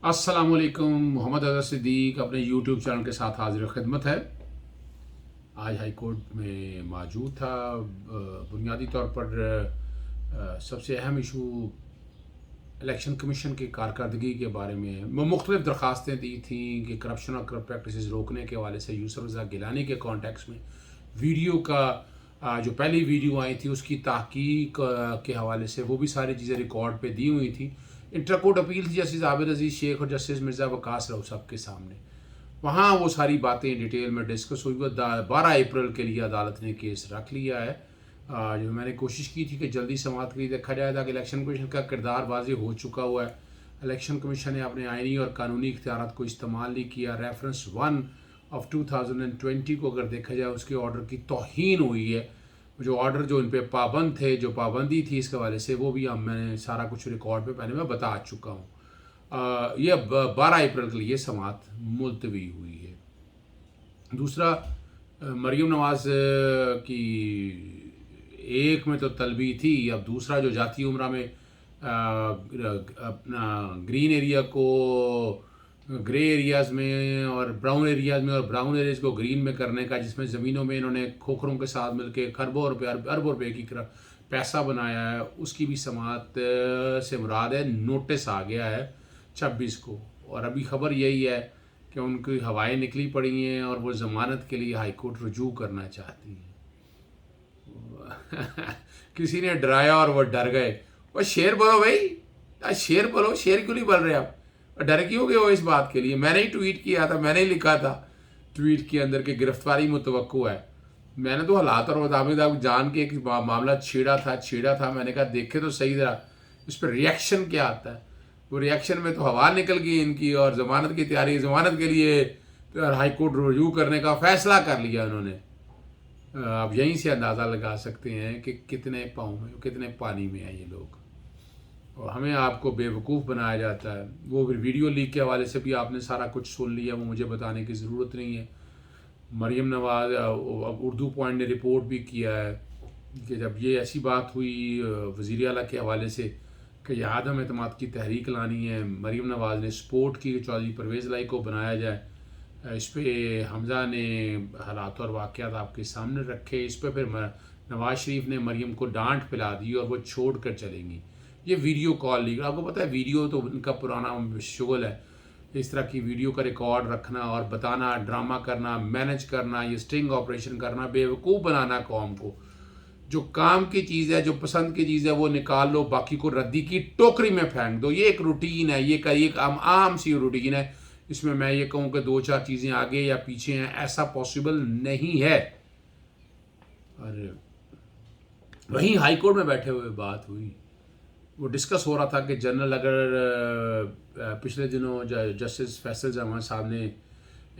अस्सलाम वालेकुम। मोहम्मद अज़हर सिद्दीक अपने यूट्यूब चैनल के साथ हाजिर खिदमत है। आज हाई कोर्ट में मौजूद था। बुनियादी तौर पर सबसे अहम इशू इलेक्शन कमीशन की कारकर्दगी के बारे में मुख्तलिफ दरख्वास्तें दी थी कि करप्शन और करप्ट प्रैक्टिसेस रोकने के हवाले से यूसुफ रज़ा गिलानी के कॉन्टेक्स्ट में वीडियो का जो पहली वीडियो आई थी उसकी तहकीक के हवाले से वो भी सारी चीज़ें रिकॉर्ड पे दी हुई थी। इंटरकोर्ट अपील थी जस्टिस आबिद अजीज़ शेख और जस्टिस मिर्ज़ा वकास रऊफ साहब के सामने। वहाँ वो सारी बातें डिटेल में डिस्कस हुई। 12 अप्रैल के लिए अदालत ने केस रख लिया है। जो मैंने कोशिश की थी कि जल्दी समाअत के लिए देखा जाए ताकि इलेक्शन कमीशन का किरदार वाज़ेह हो चुका हुआ है। इलेक्शन कमीशन ने अपने आइनी और कानूनी इख्तियारात को इस्तेमाल नहीं किया। रेफरेंस 1/2020 को अगर देखा जाए उसके ऑर्डर की तौहीन हुई है। जो ऑर्डर जो इन पे पाबंद थे, जो पाबंदी थी इसके हवाले से, वो भी अब मैंने सारा कुछ रिकॉर्ड पे पहले मैं बता चुका हूँ। ये 12 अप्रैल के लिए समाअत मुलतवी हुई है। दूसरा, मरीम नवाज़ की एक में तो तलबी थी, अब दूसरा जो जाती उम्रा में अपना ग्रीन एरिया को ग्रे एरियाज़ में और ब्राउन एरियाज़ में और ब्राउन एरियाज़ को ग्रीन में करने का, जिसमें ज़मीनों में इन्होंने खोखरों के साथ मिलकर खरबों रुपये अरबों रुपये की पैसा बनाया है, उसकी भी समाअत से मुराद है। नोटिस आ गया है 26 को और अभी ख़बर यही है कि उनकी हवाएं निकली पड़ी हैं और वो ज़मानत के लिए हाई कोर्ट रुजू करना चाहती हैं। किसी ने डराया और वो डर गए। वो शेर बोलो भाई, आज शेर बोलो, शेर क्यों नहीं बोल रहे आप? डर क्यों गए हो इस बात के लिए? मैंने ही ट्वीट किया था, मैंने ही लिखा था ट्वीट के अंदर कि गिरफ्तारी मुतवक्को है। मैंने तो हालात और मुताबिक जान के एक मामला छेड़ा था। मैंने कहा देखे तो सही जरा इस पर रिएक्शन क्या आता है। वो रिएक्शन में तो हवा निकल गई इनकी और ज़मानत की तैयारी, ज़मानत के लिए हाई कोर्ट रुजू करने का फ़ैसला कर लिया उन्होंने। आप यहीं से अंदाज़ा लगा सकते हैं कि कितने पाँव में, कितने पानी में हैं ये लोग, और हमें आपको बेवकूफ़ बनाया जाता है। वो वीडियो लीक के हवाले से भी आपने सारा कुछ सुन लिया, वो मुझे बताने की ज़रूरत नहीं है। मरीम नवाज़ उर्दू पॉइंट ने रिपोर्ट भी किया है कि जब ये ऐसी बात हुई वज़ीर आला के हवाले से कि यह आदम एतमाद की तहरीक लानी है, मरीम नवाज़ ने सपोर्ट की चौधरी परवेज़ लाई को बनाया जाए। इस पर हमज़ा ने हालात और वाक़यात आपके सामने रखे। इस पर फिर नवाज़ शरीफ ने मरीम को डांट पिला दी और वो छोड़ कर चलेंगी। ये वीडियो कॉल लीक, आपको पता है वीडियो तो इनका पुराना शुगल है, इस तरह की वीडियो का रिकॉर्ड रखना और बताना, ड्रामा करना, मैनेज करना, ये स्टिंग ऑपरेशन करना, बेवकूफ़ बनाना कौम को। जो काम की चीज़ है, जो पसंद की चीज़ है वो निकाल लो, बाकी को रद्दी की टोकरी में फेंक दो। ये एक रूटीन है, ये एक आम सी रूटीन है। इसमें मैं ये कहूँ कि 2-4 चीज़ें आगे या पीछे हैं, ऐसा पॉसिबल नहीं है। और वहीं हाई कोर्ट में बैठे हुए बात हुई, वो डिस्कस हो रहा था कि जनरल अगर पिछले दिनों जस्टिस फैसल जमान साहब ने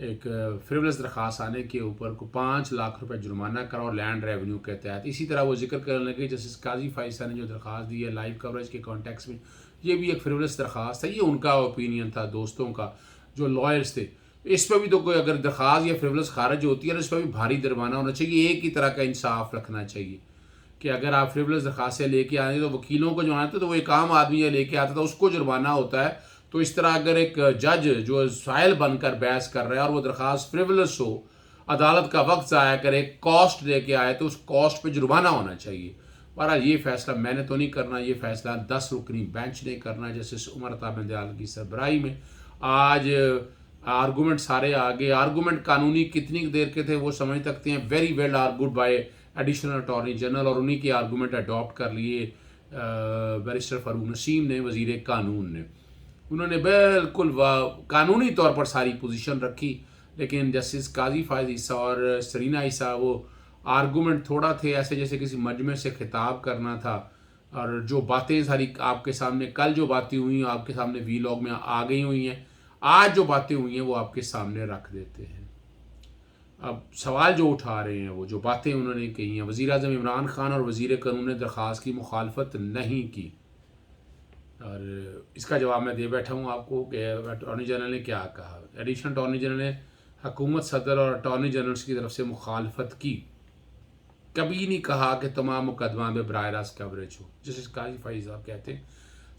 एक फ्रिवलस दरख्वास्त आने के ऊपर को 5 लाख रुपए जुर्माना करा और लैंड रेवेन्यू के तहत, इसी तरह वो जिक्र करने लगे जस्टिस काजी फाइसा ने जो दरख्वास्त दी है लाइव कवरेज के कॉन्टेक्स्ट में, ये भी एक फ्रिवलस दरख्वास्त है। ये उनका ओपिनियन था दोस्तों का जो लॉयर्स थे। इस पर भी तो कोई अगर दरख्वास्त या फ्रिवलस खारिज होती है तो इस पर भी भारी जुर्माना होना चाहिए। एक ही तरह का इंसाफ रखना चाहिए कि अगर आप फ्रिवलस दरख्वास्तें लेके आए तो वकीलों को जो आते तो वो एक आम आदमी लेके आता था, उसको जुर्माना होता है। तो इस तरह अगर एक जज जो साइल बनकर बहस कर रहा है और वो दरख्वास्त फ्रिवलस हो, अदालत का वक्त ज़ाया करे, कॉस्ट लेके आए, तो उस कॉस्ट पे जुर्माना होना चाहिए। बहरहाल ये फैसला मैंने तो नहीं करना, ये फैसला 10 रुकनी बेंच ने करना है जस्टिस उमर अता बंदयाल की सरबराही में। आज आर्गूमेंट सारे आगे, आर्गूमेंट कानूनी कितनी देर के थे वो समझ सकते हैं। Very well argued by additional attorney general, और उन्हीं के आर्गूमेंट अडॉप्ट कर लिए बैरिस्टर फ़ारूक नसीम ने, वज़ीर कानून ने। उन्होंने बिल्कुल कानूनी तौर पर सारी पोजीशन रखी, लेकिन जस्टिस काजी फायज़ ईसा और सरीना ईसा वो आर्गूमेंट थोड़ा थे ऐसे जैसे किसी मजमे से खिताब करना था। और जो बातें सारी आपके सामने, कल जो बातें हुई आपके सामने वीलॉग में आ गई हुई हैं, आज जो बातें हुई हैं वो आपके सामने रख देते हैं। अब सवाल जो उठा रहे हैं, वो जो बातें उन्होंने कही हैं, वज़ीर आज़म इमरान खान और वज़ीर कानून ने दरख्वास्त की मुखालफत नहीं की, और इसका जवाब मैं दे बैठा हूँ आपको कि अटॉर्नी जनरल ने क्या कहा। एडिशनल अटॉर्नी जनरल ने हुकूमत, सदर और अटॉर्नी जनरल्स की तरफ से मुखालफत की, कभी नहीं कहा कि तमाम मुकदमा में बराह रास्त कवरेज हो। जैसे काजी फाइज साहब कहते हैं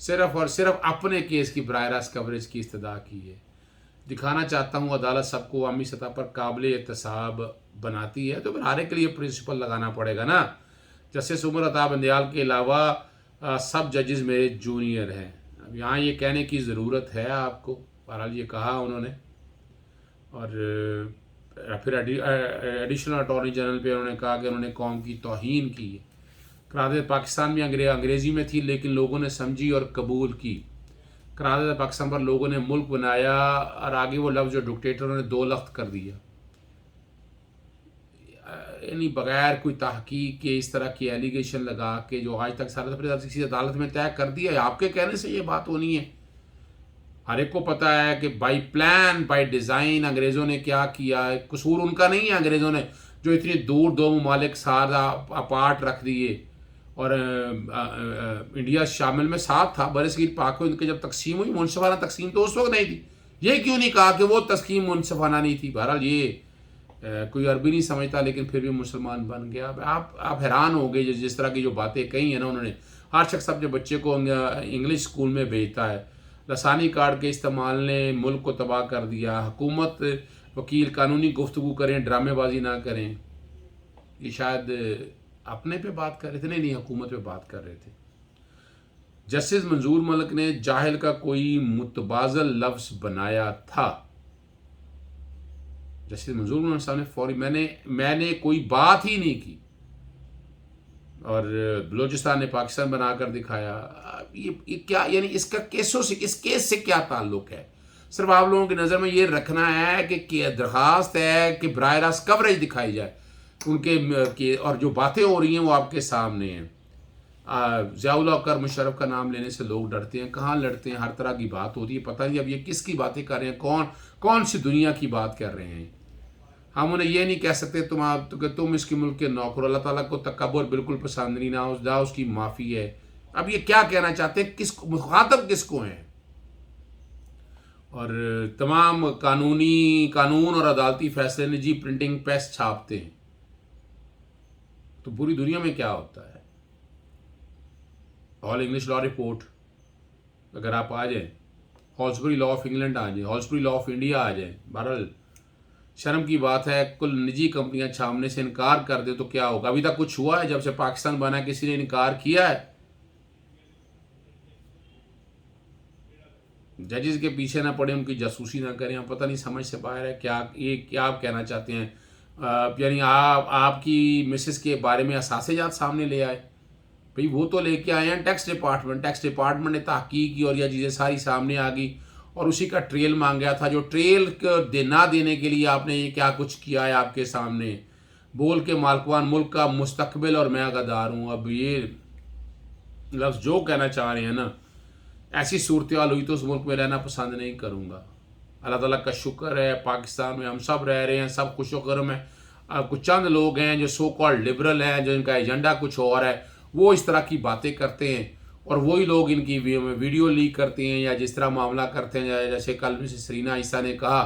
सिर्फ और सिर्फ अपने केस की बराह रास्त कवरेज की इस्तदा की है। दिखाना चाहता हूँ अदालत सबको अवामी सतह पर काबिल एहतसाब बनाती है, तो फिर हर एक के लिए प्रिंसिपल लगाना पड़ेगा ना। जस्टिस उमर अता बंदयाल के अलावा सब जजेस मेरे जूनियर हैं। अब यहाँ ये कहने की ज़रूरत है आपको, बहरहाल ये कहा उन्होंने। और फिर एडिशनल अटॉर्नी जनरल पे उन्होंने कहा कि उन्होंने कौम की तौहीन की है। करारदाद पाकिस्तान में अंग्रेज़ी में थी लेकिन लोगों ने समझी और कबूल की। करारदाद पाकिस्तान पर लोगों ने मुल्क बनाया और आगे वो लफ्ज़ जो डिक्टेटरों ने दो लख्त कर दिया, यानी बग़ैर कोई तहकीक के इस तरह की एलिगेशन लगा के जो आज तक सारा किसी अदालत में तय कर दिया है। आपके कहने से ये बात होनी है। हर एक को पता है कि बाई प्लान बाई डिज़ाइन अंग्रेज़ों ने क्या किया है। कसूर उनका नहीं है, अंग्रेज़ों ने जो इतनी दूर दो ममालिक सारा अपार्ट रख दिए और इंडिया शामिल में साथ था। बरसगीर पाक को इनके जब तकसीम हुई, मुनसफाना तकसीम तो उस वक्त नहीं थी। ये क्यों नहीं कहा कि वो तस्कीम मुनसफाना नहीं थी। बहरहाल ये कोई अरबी नहीं समझता लेकिन फिर भी मुसलमान बन गया। आप हैरान हो गए जिस तरह की जो बातें कही हैं ना उन्होंने। हर शख्स अपने बच्चे को इंग्लिश स्कूल में भेजता है। लसानी कार्ड के इस्तेमाल ने मुल्क को तबाह कर दिया। हुकूमत वकील कानूनी गुफ्तगू करें, ड्रामेबाजी ना करें। ये शायद अपने पे बात कर रहे थे, नहीं हुकूमत पे बात कर रहे थे। जस्टिस मंजूर मलिक ने जाहिल का कोई मुतबाज़ल लफ्ज़ बनाया था। जस्टिस मंजूर मलिक साहब ने फौरी मैंने कोई बात ही नहीं की और बलूचिस्तान ने पाकिस्तान बनाकर दिखाया। ये क्या, यानी इसका केसों से, इस केस से क्या ताल्लुक है। सिर्फ आप लोगों की नज़र में ये रखना है कि दरख्वास्त है कि बराह रास्त कवरेज दिखाई जाए उनके और जो बातें हो रही हैं वो आपके सामने हैं। ज़ियाउल हक और मुशर्रफ का नाम लेने से लोग डरते हैं। कहाँ लड़ते हैं, हर तरह की बात होती है। पता नहीं अब ये किसकी बातें कर रहे हैं, कौन सी दुनिया की बात कर रहे हैं। हम उन्हें ये नहीं कह सकते तुम इसके मुल्क के नौकर। अल्लाह ताला को तकब्बुर बिल्कुल पसंद नहीं, ना उसकी माफ़ी है। अब ये क्या कहना चाहते हैं, किसको मुखातब किसको हैं। और तमाम कानून और अदालती फैसले निजी प्रिंटिंग प्रेस छापते हैं। तो पूरी दुनिया में क्या होता है। ऑल इंग्लिश लॉ रिपोर्ट अगर आप आ जाएं, हॉल्सबरी लॉ ऑफ इंग्लैंड आ जाए, हॉल्सबरी लॉ ऑफ इंडिया आ जाए। बहरहाल शर्म की बात है, कुल निजी कंपनियां छापने से इनकार कर दे तो क्या होगा। अभी तक कुछ हुआ है जब से पाकिस्तान बना, किसी ने इनकार किया है। जजेस के पीछे ना पड़े, उनकी जासूसी ना करें। हम पता नहीं समझ से बाहर है क्या आप कहना चाहते हैं। यानी आपकी मिसेस के बारे में असासे-जात सामने ले आए। भाई वो तो लेके आए हैं टैक्स डिपार्टमेंट ने तहकीक की और यह चीज़ें सारी सामने आ गई और उसी का ट्रेल मांगा था। जो ट्रेल ना देने के लिए आपने ये क्या कुछ किया है आपके सामने बोल के मालकवान मुल्क का मुस्तकबिल और मैं गद्दार हूँ। अब ये लफ्ज़ जो कहना चाह रहे हैं ना, ऐसी सूरत हाल हुई तो उस मुल्क में रहना पसंद नहीं करूँगा। अल्लाह ताला का शुक्र है पाकिस्तान में हम सब रह रहे हैं, सब खुश गम है। कुछ चंद लोग हैं जो सो कॉल्ड लिबरल हैं, जो इनका एजेंडा कुछ और है, वो इस तरह की बातें करते हैं और वही लोग इनकी वीडियो लीक करते हैं या जिस तरह मामला करते हैं। जैसे कल मिसेस सरीना ईसा ने कहा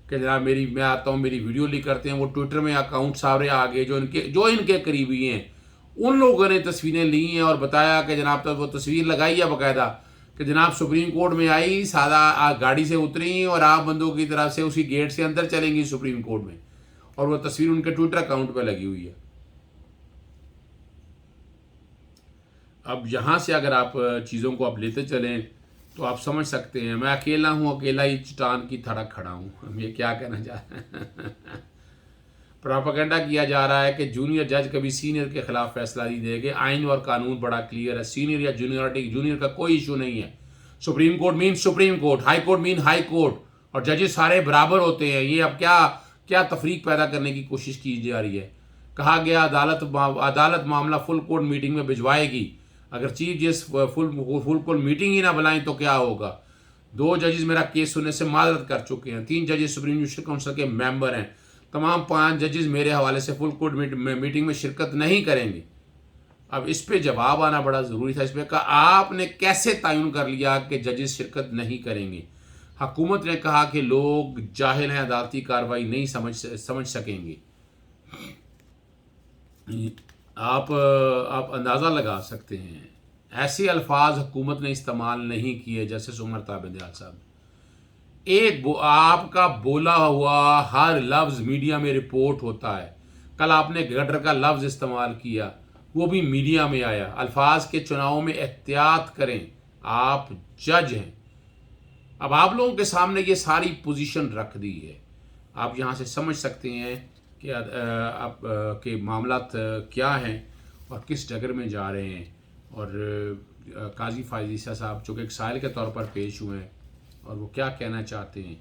कि जनाब मैं आता हूँ, मेरी वीडियो लीक करते हैं। वो ट्विटर में अकाउंट सारे आ गए जो इनके करीबी हैं। उन लोगों ने तस्वीरें ली हैं और बताया कि जनाब तो वो तस्वीर लगाई है बाकायदा कि जनाब सुप्रीम कोर्ट में आई, सादा गाड़ी से उतरी और आप बंदों की तरफ से उसी गेट से अंदर चलेंगी सुप्रीम कोर्ट में, और वो तस्वीर उनके ट्विटर अकाउंट पे लगी हुई है। अब यहाँ से अगर आप चीज़ों को आप लेते चलें तो आप समझ सकते हैं मैं अकेला हूँ, अकेला ही चट्टान की तरह खड़ा हूँ। हम ये क्या कहना चाह रहे हैं। प्रोपेगेंडा किया जा रहा है कि जूनियर जज कभी सीनियर के खिलाफ फैसला नहीं देंगे। आइन और कानून बड़ा क्लियर है, सीनियर या जूनियर का कोई इशू नहीं है। Supreme court mean supreme court, high court mean high court, और जजेस सारे बराबर होते हैं। ये अब क्या तफरीक पैदा करने की कोशिश की जा रही है। कहा गया अदालत मामला फुल कोर्ट मीटिंग में भिजवाएगी। अगर chief justice full court meeting ही ना बुलाएं तो क्या होगा। 2 जजेस मेरा केस सुनने से माजरत कर चुके हैं। 3 जजेस सुप्रीम जुडिशल काउंसिल के मेंबर हैं। तमाम 5 जजेस मेरे हवाले से फुल कोर्ट मीटिंग में शिरकत नहीं करेंगे। अब इस पे जवाब आना बड़ा ज़रूरी था। इस पर कहा आपने कैसे तयन कर लिया कि जजेस शिरकत नहीं करेंगे। हुकूमत ने कहा कि लोग जाहिल हैं, अदालती कार्रवाई नहीं समझ सकेंगे। आप अंदाज़ा लगा सकते हैं ایسے الفاظ حکومت نے استعمال نہیں کیے جسٹس عمر تابع دیال صاحب نے۔ آپ کا بولا ہوا ہر لفظ میڈیا میں رپورٹ ہوتا ہے۔ کل آپ نے گٹر کا لفظ استعمال کیا، وہ بھی میڈیا میں آیا۔ الفاظ کے چناؤ میں احتیاط کریں، آپ جج ہیں۔ اب آپ لوگوں کے سامنے یہ ساری پوزیشن رکھ دی ہے، آپ یہاں سے سمجھ سکتے ہیں کہ معاملات کیا ہیں اور کس ڈگر میں جا رہے ہیں۔ اور قاضی فائز عیسیٰ صاحب چونکہ ایک سائل کے طور پر پیش ہوئے ہیں اور وہ کیا کہنا چاہتے ہیں۔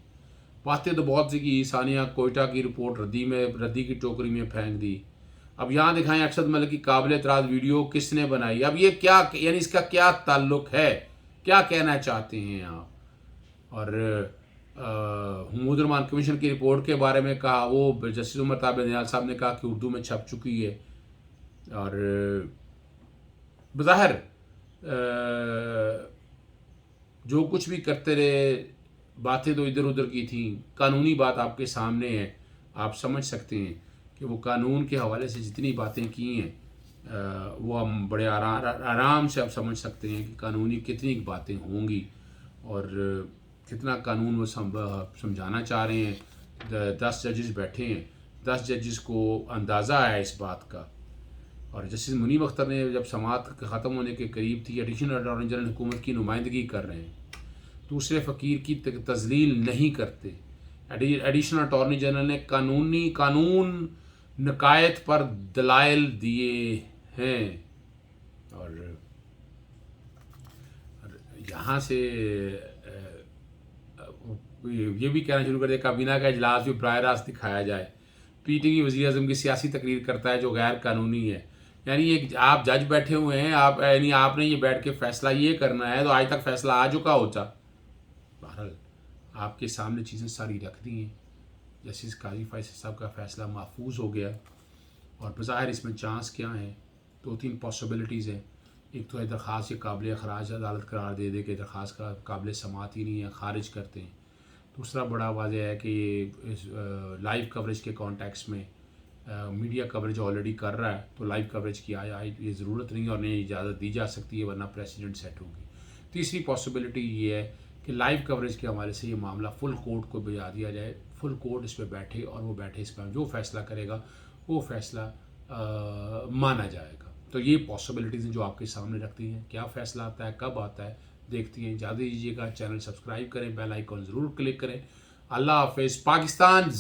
باتیں تو بہت سی کی، ثانیہ کوئٹہ کی رپورٹ ردی کی ٹوکری میں پھینک دی۔ اب یہاں دکھائیں ارشد ملک کی قابل اعتراض ویڈیو کس نے بنائی۔ اب یہ کیا، یعنی اس کا کیا تعلق ہے، کیا کہنا چاہتے ہیں آپ؟ اور حمود الرحمان کمیشن کی رپورٹ کے بارے میں کہا، وہ جسٹس عمر تابع دیال صاحب نے کہا کہ اردو میں چھپ چکی ہے۔ اور بظاہر جو کچھ بھی کرتے رہے، باتیں تو ادھر ادھر کی تھیں، قانونی بات آپ کے سامنے ہے، آپ سمجھ سکتے ہیں کہ وہ قانون کے حوالے سے جتنی باتیں کی ہیں وہ ہم بڑے آرام سے آپ سمجھ سکتے ہیں کہ قانونی کتنی باتیں ہوں گی اور کتنا قانون وہ سمجھانا چاہ رہے ہیں۔ 10 ججز بیٹھے ہیں، 10 ججز کو اندازہ ہے اس بات کا۔ اور جسٹس منیب اختر نے جب سماعت ختم ہونے کے قریب تھی، ایڈیشنل اٹارنی جنرل حکومت کی نمائندگی کر رہے ہیں، دوسرے فقیر کی تذلیل نہیں کرتے۔ ایڈیشنل اٹارنی جنرل نے قانون نقائص پر دلائل دیے ہیں۔ اور یہاں سے یہ بھی کہنا شروع کر دیا کابینہ کا اجلاس بھی براہ راست دکھایا جائے۔ پی ٹی وی وزیر اعظم کی سیاسی تقریر کرتا ہے جو غیر قانونی ہے۔ یعنی ایک آپ جج بیٹھے ہوئے ہیں، یعنی آپ نے یہ بیٹھ کے فیصلہ یہ کرنا ہے، تو آج تک فیصلہ آ چکا ہوتا۔ بہرحال آپ کے سامنے چیزیں ساری رکھ دی ہیں۔ جسٹس قاضی فائز صاحب کا فیصلہ محفوظ ہو گیا، اور بظاہر اس میں چانس کیا ہیں، 2-3 پاسبلٹیز ہیں۔ ایک تو ہے درخواست کے قابل اخراج عدالت قرار دے دے کہ درخواست کا قابل سماعت ہی نہیں ہے، خارج کرتے ہیں۔ دوسرا بڑا واضح ہے کہ یہ لائیو کوریج کے کانٹیکس میں میڈیا کوریج آلریڈی کر رہا ہے، تو لائیو کوریج کی یہ ضرورت نہیں اور نہ اجازت دی جا سکتی ہے، ورنہ پریسیڈنٹ سیٹ ہوگی۔ تیسری پاسبلٹی یہ ہے کہ لائیو کوریج کے حوالے سے یہ معاملہ فل کورٹ کو بھیجا دیا جائے، فل کورٹ اس پہ بیٹھے اور وہ بیٹھے اس پہ جو فیصلہ کرے گا وہ فیصلہ مانا جائے گا۔ تو یہ پاسبلٹیز ہیں جو آپ کے سامنے رکھتی ہیں۔ کیا فیصلہ آتا ہے، کب آتا ہے، دیکھتی ہیں۔ اجازت دیجیے گا، چینل سبسکرائب کریں، بیل آئیکن ضرور کلک کریں۔ اللہ حافظ۔ پاکستان